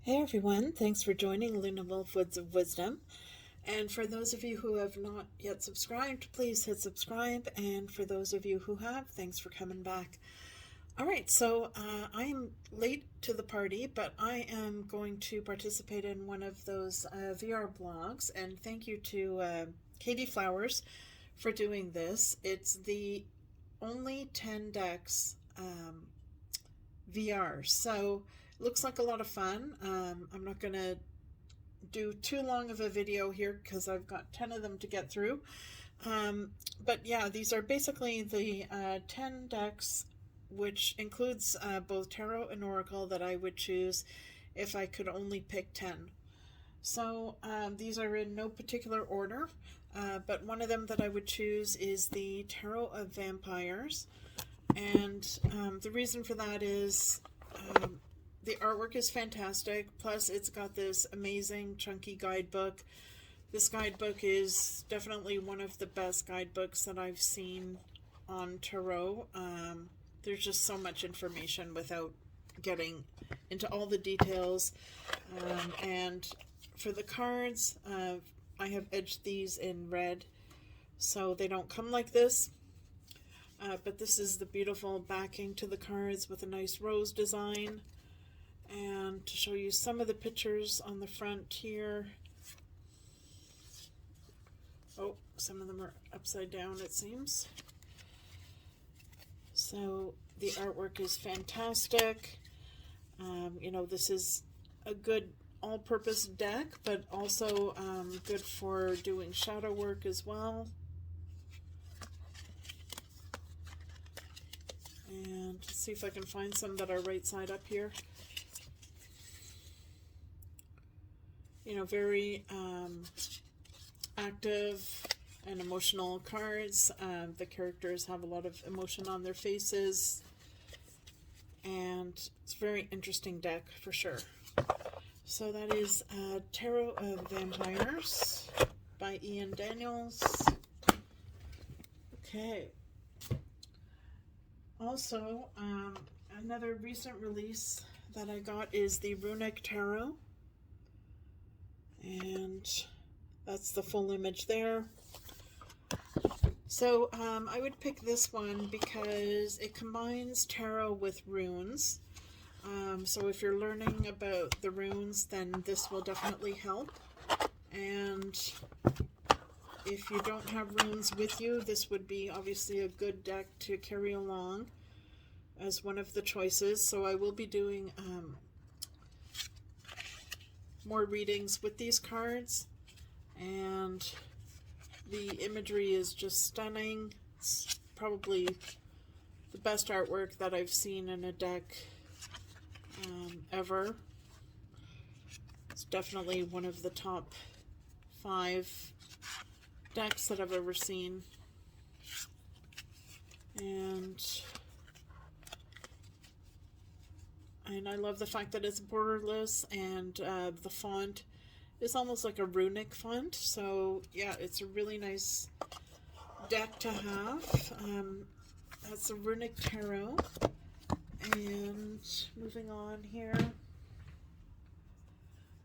Hey everyone, thanks for joining Luna Wolf Woods of Wisdom. And for those of you who have not yet subscribed, please hit subscribe. And for those of you who have, thanks for coming back. All right, so I'm late to the party, but I am going to participate in one of those VR blogs. And thank you to Katey Flowers for doing this. It's the only 10 decks VR. So looks like a lot of fun. I'm not going to do too long of a video here because I've got 10 of them to get through. But yeah, these are basically the 10 decks, which includes both Tarot and Oracle that I would choose if I could only pick 10. So these are in no particular order, but one of them that I would choose is the Tarot of Vampires. And the reason for that is the artwork is fantastic, plus it's got this amazing chunky guidebook. This guidebook is definitely one of the best guidebooks that I've seen on Tarot. There's just so much information without getting into all the details. And for the cards, I have edged these in red, so they don't come like this. But this is the beautiful backing to the cards with a nice rose design. And to show you some of the pictures on the front here. Oh, some of them are upside down, it seems. So the artwork is fantastic. You know, this is a good all-purpose deck, but also good for doing shadow work as well. And let's see if I can find some that are right side up here. You know, very active and emotional cards. The characters have a lot of emotion on their faces, and it's a very interesting deck for sure. So that is Tarot of Vampires by Ian Daniels. Okay. Also, another recent release that I got is the Runic Tarot. And that's the full image there. So I would pick this one because it combines tarot with runes. So if you're learning about the runes, then this will definitely help. And if you don't have runes with you, this would be obviously a good deck to carry along as one of the choices. So I will be doing more readings with these cards, and the imagery is just stunning. It's probably the best artwork that I've seen in a deck ever. It's definitely one of the top 5 decks that I've ever seen. And I love the fact that it's borderless, and the font is almost like a runic font. So yeah, it's a really nice deck to have. That's a Runic Tarot. And moving on here,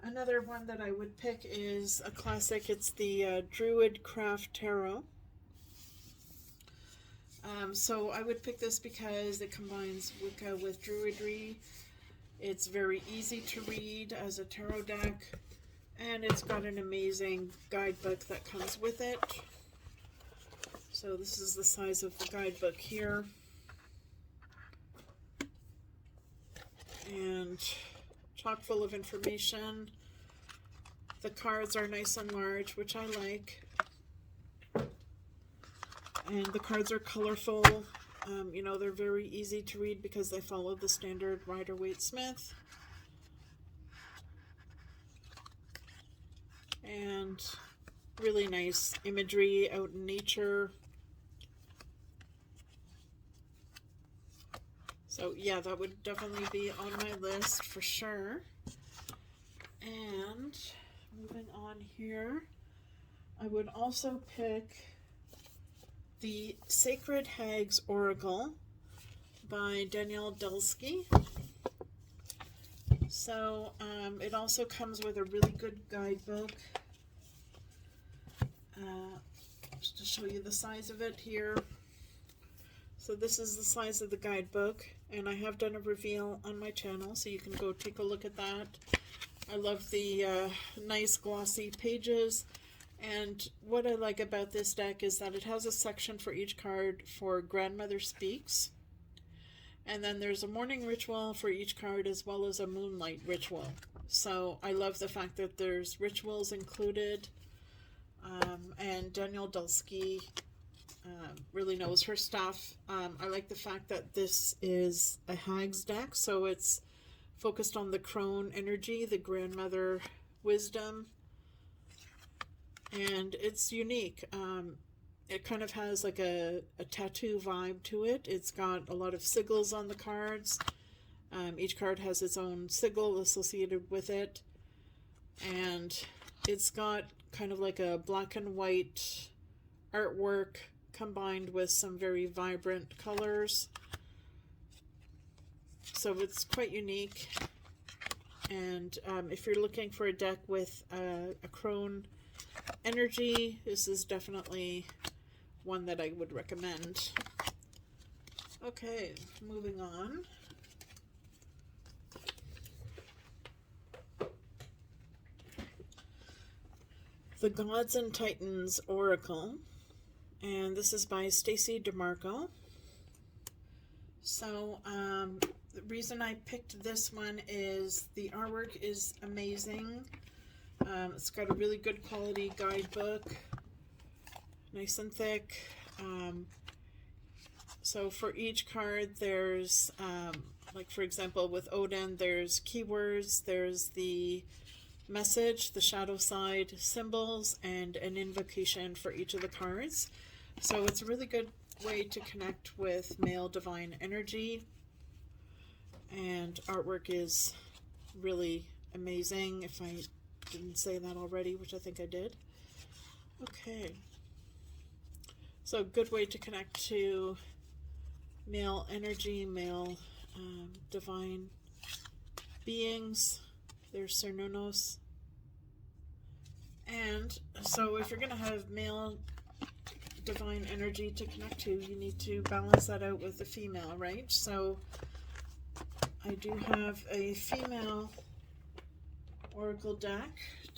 another one that I would pick is a classic. It's the Druidcraft Tarot. So I would pick this because it combines Wicca with Druidry. It's very easy to read as a tarot deck, and it's got an amazing guidebook that comes with it. So this is the size of the guidebook here. And chock full of information. The cards are nice and large, which I like. And the cards are colorful. You know, they're very easy to read because they follow the standard Rider-Waite-Smith. And really nice imagery out in nature. So yeah, that would definitely be on my list for sure. And moving on here, I would also pick the Sacred Hags Oracle by Danielle Delsky. So it also comes with a really good guidebook. Just to show you the size of it here. So this is the size of the guidebook, and I have done a reveal on my channel, so you can go take a look at that. I love the nice glossy pages, and what I like about this deck is that it has a section for each card for Grandmother Speaks, and then there's a morning ritual for each card as well as a moonlight ritual. So I love the fact that there's rituals included, and Danielle Dulski really knows her stuff. I like the fact that this is a Hag's deck, so it's focused on the crone energy, the grandmother wisdom, and it's unique. It kind of has like a tattoo vibe to it. It's got a lot of sigils on the cards. Each card has its own sigil associated with it, and it's got kind of like a black and white artwork combined with some very vibrant colors. So it's quite unique, and if you're looking for a deck with a crone energy, this is definitely one that I would recommend. Okay, moving on. The Gods and Titans Oracle, and this is by Stacey DeMarco. So the reason I picked this one is the artwork is amazing. It's got a really good quality guidebook, nice and thick. So for each card there's, like for example with Odin, there's keywords, there's the message, the shadow side, symbols, and an invocation for each of the cards. So it's a really good way to connect with male divine energy, and artwork is really amazing, if I didn't say that already, which I think I did. Okay, so good way to connect to male energy, male divine beings. There's Cernunos. And so if you're going to have male divine energy to connect to, you need to balance that out with the female, right? So I do have a female oracle deck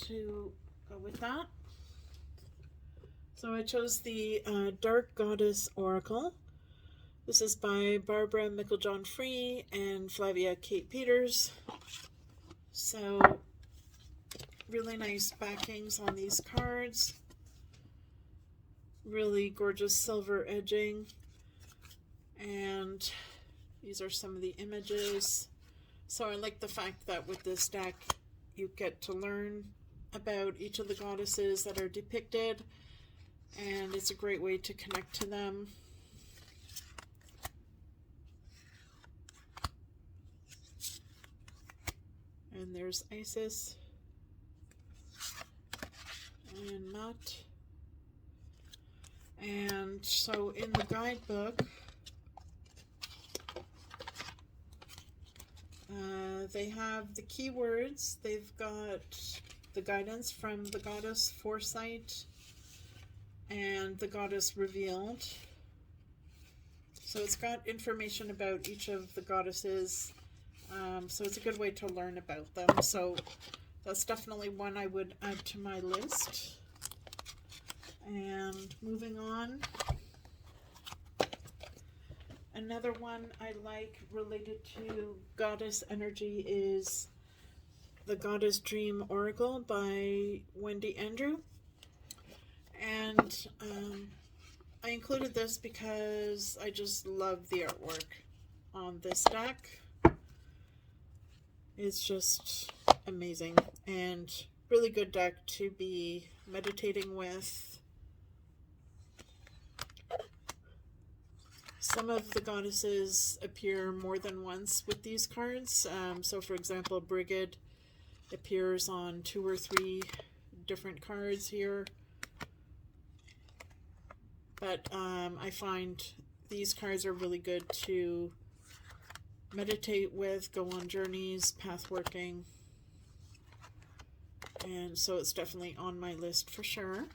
to go with that. So I chose the Dark Goddess Oracle. This is by Barbara Micklejohn Free and Flavia Kate Peters. So really nice backings on these cards. Really gorgeous silver edging. And these are some of the images. So I like the fact that with this deck you get to learn about each of the goddesses that are depicted, and it's a great way to connect to them. And there's Isis and Nut. And so in the guidebook, they have the keywords. They've got the guidance from the goddess Foresight and the goddess Revealed. So it's got information about each of the goddesses. So it's a good way to learn about them. So that's definitely one I would add to my list. And moving on, another one I like related to goddess energy is the Goddess Dream Oracle by Wendy Andrew. And I included this because I just love the artwork on this deck. It's just amazing and really good deck to be meditating with. Some of the goddesses appear more than once with these cards. So for example, Brigid appears on 2 or 3 different cards here. But I find these cards are really good to meditate with, go on journeys, path working. And so it's definitely on my list for sure.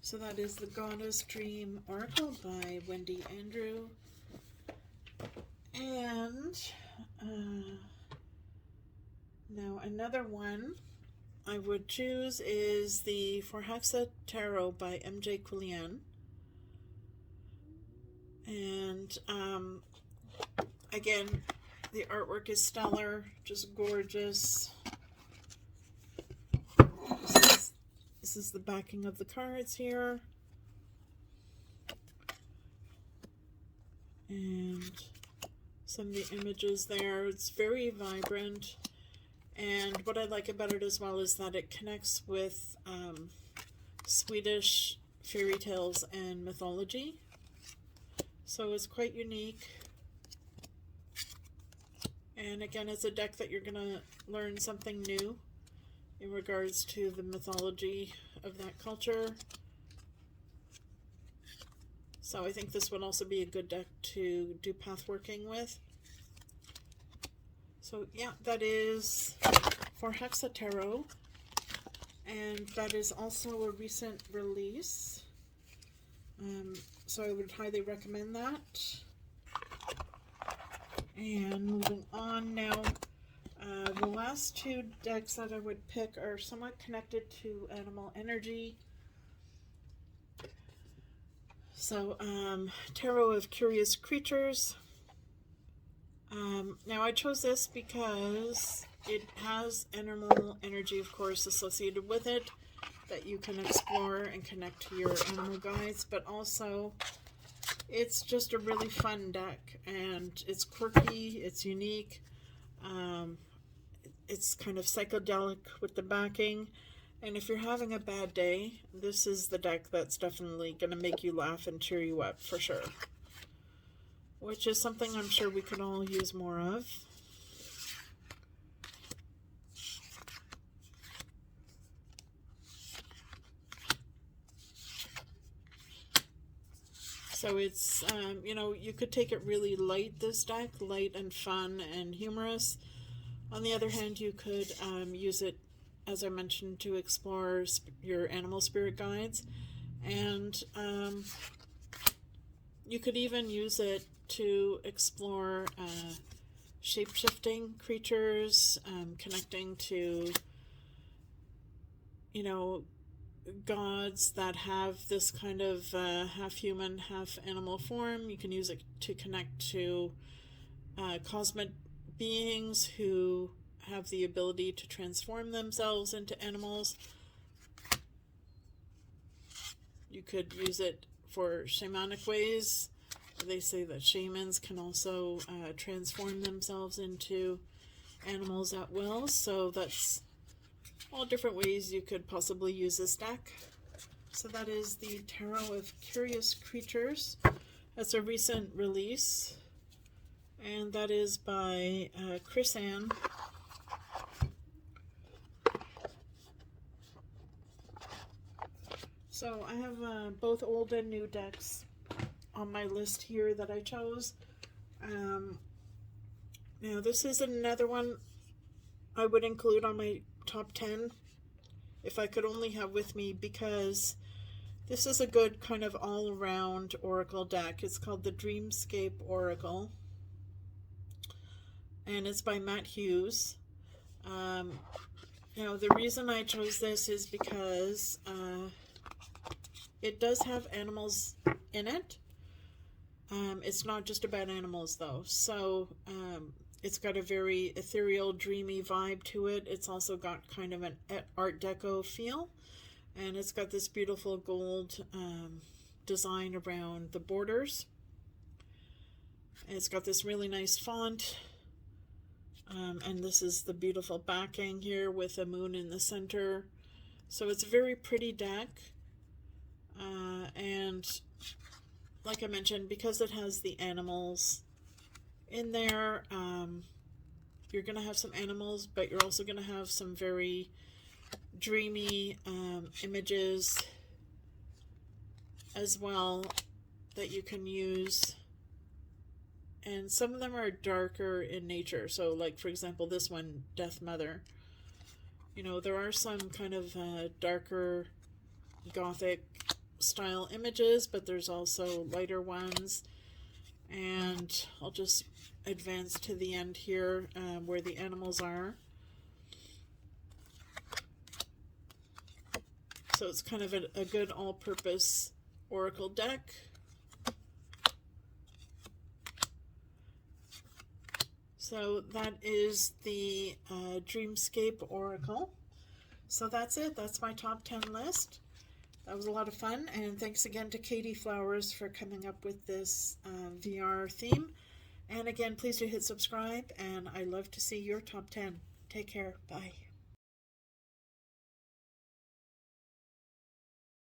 So that is the Goddess Dream Oracle by Wendy Andrew. And now another one I would choose is the For Hexa Tarot by MJ Quillian. And again, the artwork is stellar, just gorgeous. This is the backing of the cards here. And some of the images there. It's very vibrant. And what I like about it as well is that it connects with Swedish fairy tales and mythology. So it's quite unique. And again, it's a deck that you're going to learn something new in regards to the mythology of that culture. So I think this would also be a good deck to do path working with. So yeah, that is For Hexa Tarot. And that is also a recent release. So I would highly recommend that. And moving on now, the last two decks that I would pick are somewhat connected to animal energy. So, Tarot of Curious Creatures. Now I chose this because it has animal energy, of course, associated with it that you can explore and connect to your animal guides, but also it's just a really fun deck, and it's quirky, it's unique, it's kind of psychedelic with the backing, and if you're having a bad day, this is the deck that's definitely going to make you laugh and cheer you up for sure, which is something I'm sure we could all use more of. So it's, you know, you could take it really light, this deck, light and fun and humorous. On the other hand, you could use it, as I mentioned, to explore your animal spirit guides. And you could even use it to explore shape-shifting creatures, connecting to, you know, gods that have this kind of half human, half animal form. You can use it to connect to cosmic beings who have the ability to transform themselves into animals. You could use it for shamanic ways. They say that shamans can also transform themselves into animals at will, so that's all different ways you could possibly use this deck. So that is the Tarot of Curious Creatures. That's a recent release, and that is by Chris Ann. So I have both old and new decks on my list here that I chose. Now this is another one I would include on my top 10 if I could only have with me, because this is a good kind of all-around oracle deck. It's called the Dreamscape Oracle, and it's by Matt Hughes. Now the reason I chose this is because it does have animals in it. It's not just about animals though, so it's got a very ethereal, dreamy vibe to it. It's also got kind of an Art Deco feel, and it's got this beautiful gold design around the borders. And it's got this really nice font, and this is the beautiful backing here with a moon in the center. So it's a very pretty deck, and like I mentioned, because it has the animals in there, you're going to have some animals, but you're also going to have some very dreamy images as well that you can use and some of them are darker in nature. So like, for example, this one, Death Mother. You know, there are some kind of darker gothic style images, but there's also lighter ones. And I'll just advance to the end here where the animals are. So it's kind of a good all-purpose oracle deck. So that is the Dreamscape Oracle. So that's it. That's my top 10 list. That was a lot of fun, and thanks again to Katey Flowers for coming up with this VR theme. And again, please do hit subscribe, and I love to see your top 10. Take care. Bye.